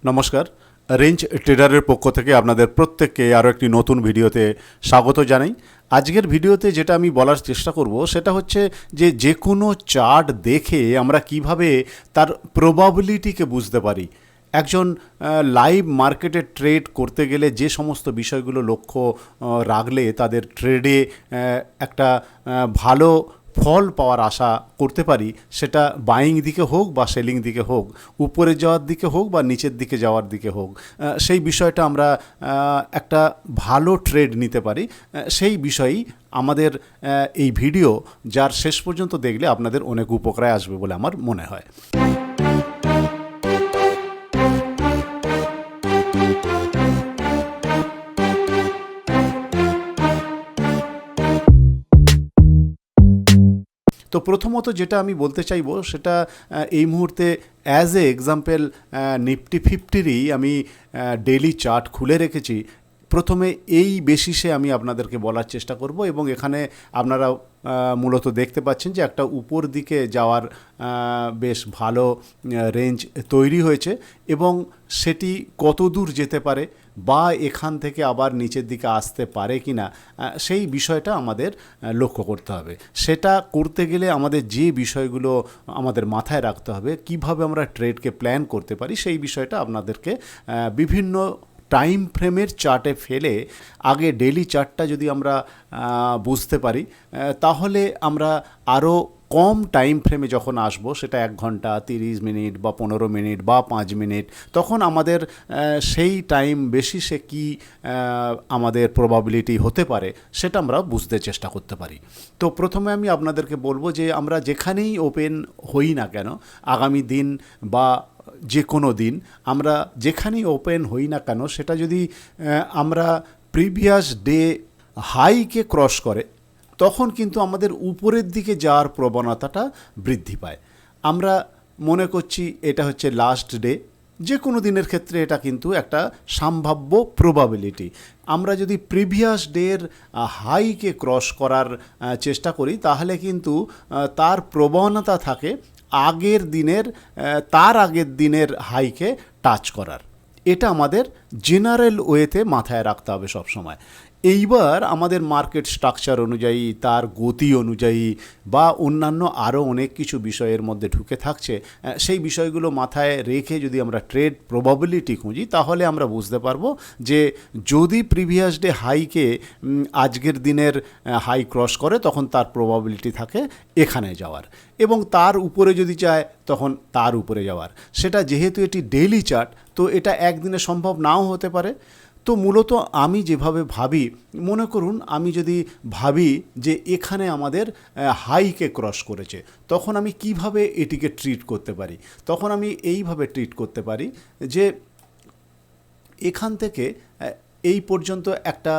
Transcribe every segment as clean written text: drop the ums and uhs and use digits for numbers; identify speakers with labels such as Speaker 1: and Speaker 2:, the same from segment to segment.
Speaker 1: নমস্কার। রেঞ্জ ট্রেডারের পক্ষ থেকে আপনাদের প্রত্যেককে আরও একটি নতুন ভিডিওতে স্বাগত জানাই। আজকের ভিডিওতে যেটা আমি বলার চেষ্টা করব সেটা হচ্ছে যে কোনো চার্ট দেখে আমরা কিভাবে তার প্রবাবিলিটিকে বুঝতে পারি। একজন লাইভ মার্কেটে ট্রেড করতে গেলে যে সমস্ত বিষয়গুলো লক্ষ্য রাখলে তাদের ট্রেডে একটা ভালো ফল পাওয়ার আশা করতে পারি, সেটা বাইং দিকে হোক বা সেলিং দিকে হোক, উপরে যাওয়ার দিকে হোক বা নিচের দিকে যাওয়ার দিকে হোক, সেই বিষয়টা আমরা একটা ভালো ট্রেড নিতে পারি। সেই বিষয়েই আমাদের এই ভিডিও, যার শেষ পর্যন্ত দেখলে আপনাদের অনেক উপকারে আসবে বলে আমার মনে হয়। তো প্রথমত যেটা আমি বলতে চাইবো সেটা এই মুহূর্তে অ্যাজ এ এক্সাম্পল নিফটি 50-রই আমি ডেইলি চার্ট খুলে রেখেছি। প্রথমে এই বেসিসে আমি আপনাদেরকে বলার চেষ্টা করব, এবং এখানে আপনারা মূলত দেখতে পাচ্ছেন যে একটা উপর দিকে যাওয়ার বেশ ভালো রেঞ্জ তৈরি হয়েছে, এবং সেটি কত দূর যেতে পারে বা এখান থেকে আবার নিচের দিকে আসতে পারে কি না, সেই বিষয়টা আমাদের লক্ষ্য করতে হবে। সেটা করতে গেলে আমাদের যে বিষয়গুলো আমাদের মাথায় রাখতে হবে, কিভাবে আমরা ট্রেডকে প্ল্যান করতে পারি, সেই বিষয়টা আপনাদেরকে বিভিন্ন টাইম ফ্রেমের চার্টে ফেলে আগে ডেইলি চার্টটা যদি আমরা বুঝতে পারি, তাহলে আমরা আরও কম টাইম ফ্রেমে যখন আসবো, সেটা 1 ঘন্টা 30 মিনিট বা 15 মিনিট বা 5 মিনিট, তখন আমাদের সেই টাইম বেসিসে কি আমাদের প্রবাবিলিটি হতে পারে সেটা আমরা বুঝতে চেষ্টা করতে পারি। তো প্রথমে আমি আপনাদেরকে বলবো যে আমরা যেখানেই ওপেন হই না কেন আগামী দিন বা যে কোনো দিন, আমরা যেখানেই ওপেন হই না কেন সেটা যদি আমরা প্রিভিয়াস ডে হাইকে ক্রস করে, তখন কিন্তু আমাদের উপরের দিকে যাওয়ার প্রবণতাটা বৃদ্ধি পায়। আমরা মনে করছি এটা হচ্ছে লাস্ট ডে, যে কোনো দিনের ক্ষেত্রে এটা কিন্তু একটা সম্ভাব্য প্রবাবিলিটি। আমরা যদি প্রিভিয়াস ডের হাইকে ক্রস করার চেষ্টা করি, তাহলে কিন্তু তার প্রবণতা থাকে তার আগের দিনের হাইকে টাচ করার। এটা আমাদের জেনারেল ওয়েতে মাথায় রাখতে হবে সব সময়। এইবার আমাদের মার্কেট স্ট্রাকচার অনুযায়ী, তার গতি অনুযায়ী বা অন্যান্য আরও অনেক কিছু বিষয়ের মধ্যে ঢুকে থাকছে, সেই বিষয়গুলো মাথায় রেখে যদি আমরা ট্রেড প্রবাবিলিটি খুঁজি, তাহলে আমরা বুঝতে পারবো যে যদি প্রিভিয়াস ডে হাইকে আজকের দিনের হাই ক্রস করে, তখন তার প্রবাবিলিটি থাকে এখানে যাওয়ার, এবং তার উপরে যদি যায় তখন তার উপরে যাওয়ার। সেটা যেহেতু এটি ডেইলি চার্ট, তো এটা একদিনে সম্ভব নাও হতে পারে। তো মূলত আমি যেভাবে ভাবি, মনে করুন আমি যদি ভাবি যে এখানে আমাদের হাইকে ক্রস করেছে, তখন আমি কিভাবে এটিকে ট্রিট করতে পারি? তখন আমি এইভাবে ট্রিট করতে পারি যে এখান থেকে এই পর্যন্ত একটা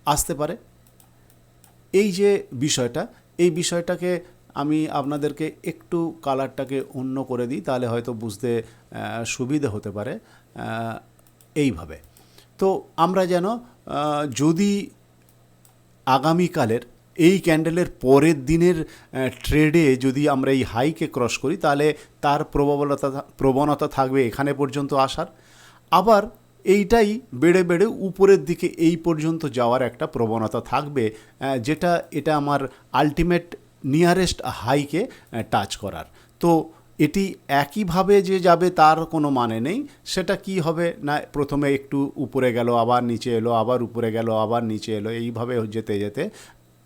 Speaker 1: আসতে পারে। এই যে বিষয়টা, এই বিষয়টাকে আমি আপনাদেরকে একটু কালারটাকে অন্য করে দিই, তাহলে হয়তো বুঝতে সুবিধে হতে পারে। এইভাবে তো আমরা যেন যদি আগামীকালের এই ক্যান্ডেলের পরের দিনের ট্রেডে যদি আমরা এই হাইকে ক্রস করি, তাহলে তার প্রবণতা থাকবে এখানে পর্যন্ত আসার, আবার এইটাই বেড়ে বেড়ে উপরের দিকে এই পর্যন্ত যাওয়ার একটা প্রবণতা থাকবে, এটা আমার আলটিমেট নিয়ারেস্ট হাইকে টাচ করার। তো এটি একইভাবে যে যাবে তার কোনো মানে নেই। সেটা কি হবে না, প্রথমে একটু উপরে গেল, আবার নিচে এলো, আবার উপরে গেল, আবার নিচে এলো, এইভাবে যেতে যেতে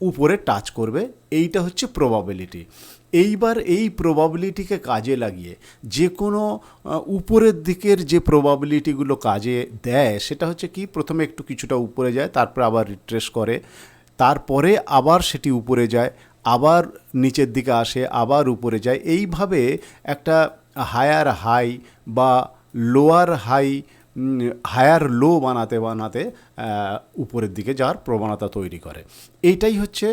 Speaker 1: উপরে টাচ করবে। এইটা হচ্ছে প্রবাবিলিটি। এইবার এই প্রবাবিলিটিকে কাজে লাগিয়ে যে কোনো উপরের দিকের যে প্রবাবিলিটিগুলো কাজে দেয়, সেটা হচ্ছে কি, প্রথমে একটু কিছুটা উপরে যায়, তারপরে আবার রিট্রেস করে, তারপরে আবার সেটি উপরে যায়, আবার নিচের দিকে আসে, আবার উপরে যায়। এইভাবে একটা হায়ার হাই বা লোয়ার হাই, হায়ার লো বানাতে বানাতে উপরের দিকে যাওয়ার প্রবণতা তৈরি করে। এইটাই হচ্ছে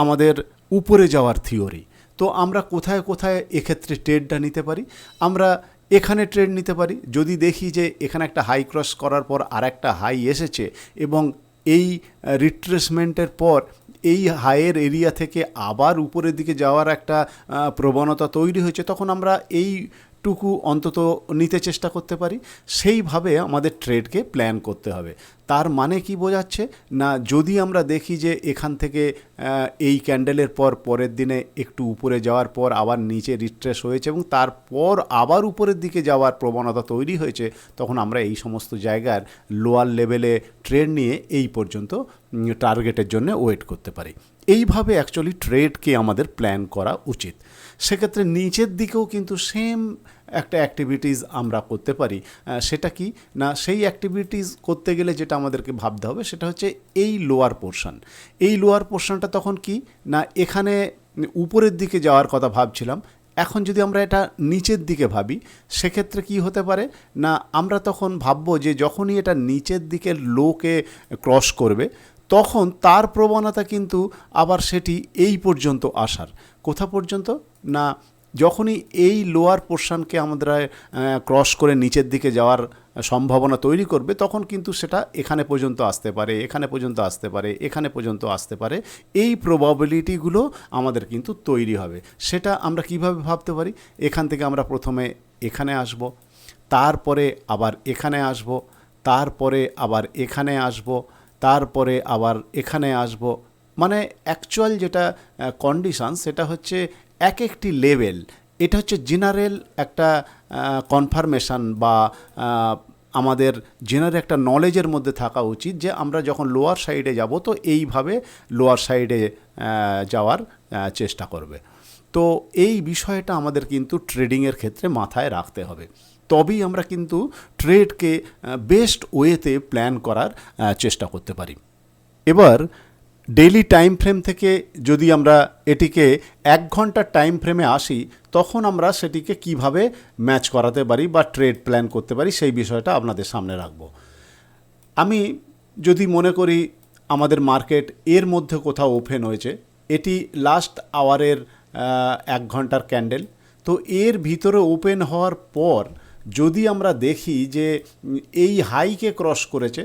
Speaker 1: আমাদের উপরে যাওয়ার থিওরি। তো আমরা কোথায় কোথায় এক্ষেত্রে ট্রেডটা নিতে পারি? আমরা এখানে ট্রেড নিতে পারি যদি দেখি যে এখানে একটা হাই ক্রস করার পর আর একটা হাই এসেছে, এবং এই রিট্রেসমেন্টের পর এই হাইয়ের এরিয়া থেকে আবার উপরের দিকে যাওয়ার একটা প্রবণতা তৈরি হয়েছে, তখন আমরা এই টুকু অন্তত নিতে চেষ্টা করতে পারি, সেইভাবে আমাদের ট্রেডকে প্ল্যান করতে হবে। তার মানে কি বোঝাচ্ছে না, যদি আমরা দেখি যে এখান থেকে এই ক্যান্ডেলের পর পরের দিনে একটু উপরে যাওয়ার পর আবার নিচে রিট্রেস হয়েছে এবং তারপর আবার উপরের দিকে যাওয়ার প্রবণতা তৈরি হয়েছে, তখন আমরা এই সমস্ত জায়গার লোয়ার লেভেলে ট্রেড নিয়ে এই পর্যন্ত টার্গেটের জন্য ওয়েট করতে পারি। এইভাবে অ্যাকচুয়ালি ট্রেডকে আমাদের প্ল্যান করা উচিত। সেক্ষেত্রে নিচের দিকেও কিন্তু সেম একটা অ্যাক্টিভিটিস আমরা করতে পারি। সেটা কি না, সেই অ্যাক্টিভিটিস করতে গেলে যেটা আমাদেরকে ভাবতে হবে সেটা হচ্ছে এই লোয়ার পোর্শন। এই লোয়ার পোর্শনটা তখন কি না, এখানে উপরের দিকে যাওয়ার কথা ভাবছিলাম, এখন যদি আমরা এটা নিচের দিকে ভাবি, সেক্ষেত্রে কি হতে পারে না, আমরা তখন ভাববো যে যখনই এটা নিচের দিকে লোকে ক্রস করবে, তখন তার প্রবণতা কিন্তু আবার সেটি এই পর্যন্ত আসার। কোথা পর্যন্ত না, যখনই এই লোয়ার পোর্শনকে আমরা ক্রস করে নিচের দিকে যাওয়ার সম্ভাবনা তৈরি করবে, তখন কিন্তু সেটা এখানে পর্যন্ত আসতে পারে, এখানে পর্যন্ত আসতে পারে, এখানে পর্যন্ত আসতে পারে। এই প্রবাবিলিটিগুলো আমাদের কিন্তু তৈরি হবে। সেটা আমরা কিভাবে ভাবতে পারি, এখান থেকে আমরা প্রথমে এখানে আসব, তারপরে আবার এখানে আসব, তারপরে আবার এখানে আসব, তারপরে আবার এখানে আসব। মানে অ্যাকচুয়াল যেটা কন্ডিশন সেটা হচ্ছে এক একটি লেভেল, এটা হচ্ছে জেনারেল একটা কনফার্মেশন বা আমাদের জেনারেল একটা নলেজের মধ্যে থাকা উচিত যে আমরা যখন লোয়ার সাইডে যাব তো এইভাবে লোয়ার সাইডে যাওয়ার চেষ্টা করবে। তো এই বিষয়টা আমাদের কিন্তু ট্রেডিংয়ের ক্ষেত্রে মাথায় রাখতে হবে, তবেই আমরা কিন্তু ট্রেডকে বেস্ট ওয়েতে প্ল্যান করার চেষ্টা করতে পারি। এবার ডেইলি টাইম ফ্রেম থেকে যদি আমরা এটিকে 1 ঘন্টার টাইম ফ্রেমে আসি, তখন আমরা সেটিকে কিভাবে ম্যাচ করাতে পারি বা ট্রেড প্ল্যান করতে পারি, সেই বিষয়টা আপনাদের সামনে রাখব। আমি যদি মনে করি আমাদের মার্কেট এর মধ্যে কোথাও ওপেন হয়েছে, এটি লাস্ট আওয়ারের 1 ঘন্টার ক্যান্ডেল, তো এর ভিতরে ওপেন হওয়ার পর যদি আমরা দেখি যে এই হাইকে ক্রস করেছে,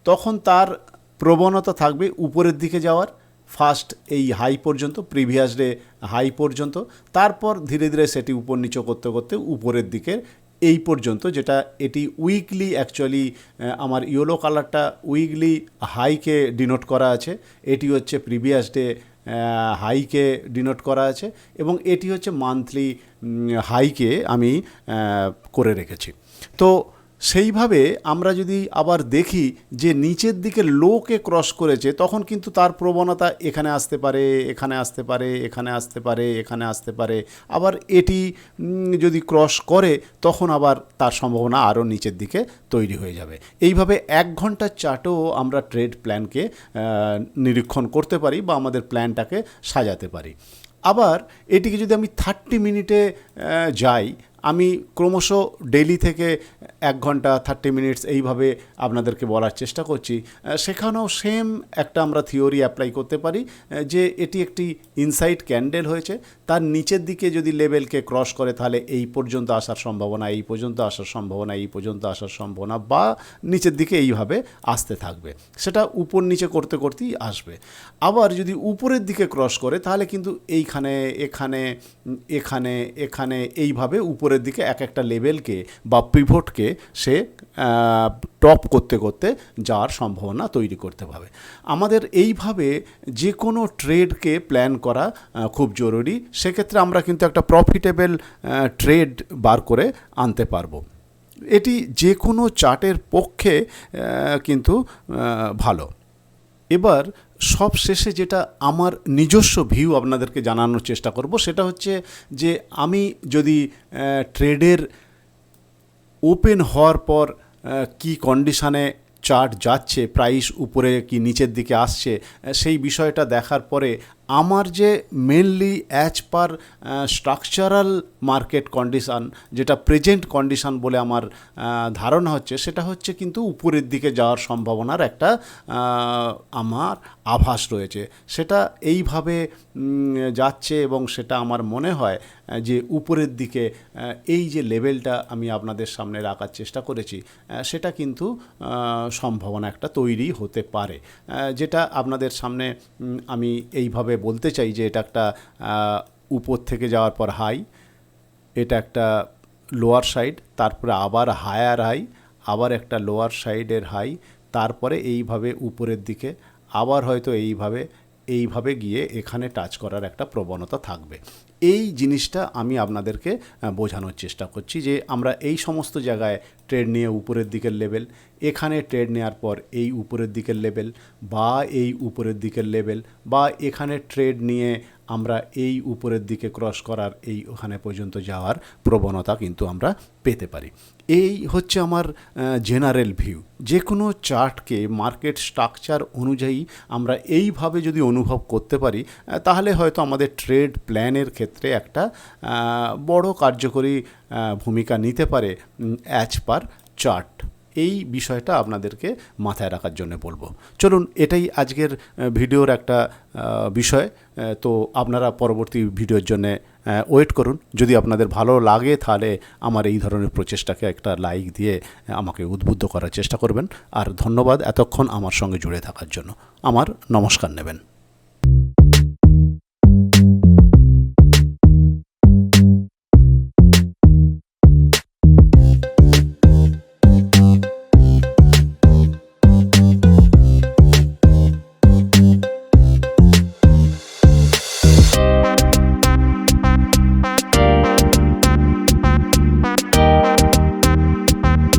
Speaker 1: তখন তার প্রবণতা থাকবে উপরের দিকে যাওয়ার, ফার্স্ট এই হাই পর্যন্ত, প্রিভিয়াস ডে হাই পর্যন্ত, তারপর ধীরে ধীরে সেটি উপর নিচে করতে করতে উপরের দিকে এই পর্যন্ত, যেটা এটি উইকলি অ্যাকচুয়ালি আমার ইয়েলো কালারটা উইকলি হাইকে ডিনোট করা আছে, এটি হচ্ছে প্রিভিয়াস ডে হাইকে ডিনোট করা আছে, এবং এটি হচ্ছে মান্থলি হাইকে আমি করে রেখেছি। তো সেইভাবে আমরা যদি আবার দেখি যে নিচের দিকে লোকে ক্রস করেছে, তখন কিন্তু তার প্রবণতা এখানে আসতে পারে, এখানে আসতে পারে, এখানে আসতে পারে, এখানে আসতে পারে, আবার এটি যদি ক্রস করে তখন আবার তার সম্ভাবনা আরও নিচের দিকে তৈরি হয়ে যাবে। এইভাবে 1 ঘন্টার চার্টেও আমরা ট্রেড প্ল্যানকে নিরীক্ষণ করতে পারি বা আমাদের প্ল্যানটাকে সাজাতে পারি। আবার এটিকে যদি আমি 30 মিনিটে যাই, আমি ক্রমশ ডেইলি থেকে 1 ঘন্টা 30 মিনিটস এইভাবে আপনাদেরকে বলার চেষ্টা করছি। সেখানেও সেম একটা আমরা থিওরি অ্যাপ্লাই করতে পারি যে এটি একটি ইনসাইড ক্যান্ডেল হয়েছে, তার নিচের দিকে যদি লেভেলকে ক্রস করে তাহলে এই পর্যন্ত আসার সম্ভাবনা, এই পর্যন্ত আসার সম্ভাবনা, এই পর্যন্ত আসার সম্ভাবনা, বা নিচের দিকে এইভাবে আসতে থাকবে, সেটা উপর নিচে করতে করতেই আসবে। আবার যদি উপরের দিকে ক্রস করে তাহলে কিন্তু এইখানে, এখানে, এখানে, এখানে এইভাবে উপরের দিকে এক একটা লেভেলকে বা পিভটকে সে টপ করতে করতে যাওয়ার সম্ভাবনা তৈরি করতে পারবে। আমাদের এইভাবে যে কোনো ট্রেডকে প্ল্যান করা খুব জরুরি। সেক্ষেত্রে আমরা কিন্তু একটা প্রফিটেবল ট্রেড বার করে আনতে পারবো। এটি যে কোনো চার্টের পক্ষে কিন্তু ভালো। এবার সব শেষে যেটা আমার নিজস্ব ভিউ আপনাদেরকে জানানোর চেষ্টা করব, সেটা হচ্ছে যে আমি যদি ট্রেডের ওপেন হওয়ার পর কি কন্ডিশানে চার্ট যাচ্ছে, প্রাইস উপরে কি নিচের দিকে আসছে, সেই বিষয়টা দেখার পরে আমার যে mainly as per structural market condition, যেটা প্রেজেন্ট কন্ডিশান বলে আমার ধারণা হচ্ছে, সেটা হচ্ছে কিন্তু উপরের দিকে যাওয়ার সম্ভাবনার একটা আমার আভাস রয়েছে। সেটা এইভাবে যাচ্ছে এবং সেটা আমার মনে হয় যে উপরের দিকে এই যে লেভেলটা আমি আপনাদের সামনে রাখার চেষ্টা করেছি, সেটা কিন্তু সম্ভাবনা একটা তৈরি হতে পারে, যেটা আপনাদের সামনে আমি এইভাবে বলতে চাই যে এটা একটা উপর থেকে যাওয়ার পর হাই, এটা একটা লোয়ার সাইড, তারপরে আবার হায়ার হাই, আবার একটা লোয়ার সাইডের হাই, তারপরে এইভাবে উপরের দিকে আবার হয়তো এইভাবে গিয়ে এখানে টাচ করার একটা প্রবণতা থাকবে। এই জিনিসটা আমি আপনাদেরকে বোঝানোর চেষ্টা করছি যে আমরা এই সমস্ত জায়গায় ট্রেড নিয়ে উপরের দিকের লেভেল, এখানে ট্রেড নেওয়ার পর এই উপরের দিকের লেভেল বা এই উপরের দিকের লেভেল, বা এখানে ট্রেড নিয়ে আমরা এই উপরের দিকে ক্রস করার এই ওখানে পর্যন্ত যাওয়ার প্রবণতা কিন্তু আমরা পেতে পারি। এই হচ্ছে আমার জেনারেল ভিউ। যে কোনো চার্টকে মার্কেট স্ট্রাকচার অনুযায়ী আমরা এইভাবে যদি অনুভব করতে পারি, তাহলে হয়তো আমাদের ট্রেড প্ল্যানের ক্ষেত্রে একটা বড় কার্যকরী ভূমিকা নিতে পারে অ্যাজ পার চার্ট। এই বিষয়টা আপনাদেরকে মাথায় রাখার জন্য বলবো। চলুন, এটাই আজকের ভিডিওর একটা বিষয়। তো আপনারা পরবর্তী ভিডিওর জন্য ওয়েট করুন। যদি আপনাদের ভালো লাগে তাহলে আমার এই ধরনের প্রচেষ্টাকে একটা লাইক দিয়ে আমাকে উদ্বুদ্ধ করার চেষ্টা করবেন। আর ধন্যবাদ এতক্ষণ আমার সঙ্গে জুড়ে থাকার জন্য। আমার নমস্কার নেবেন।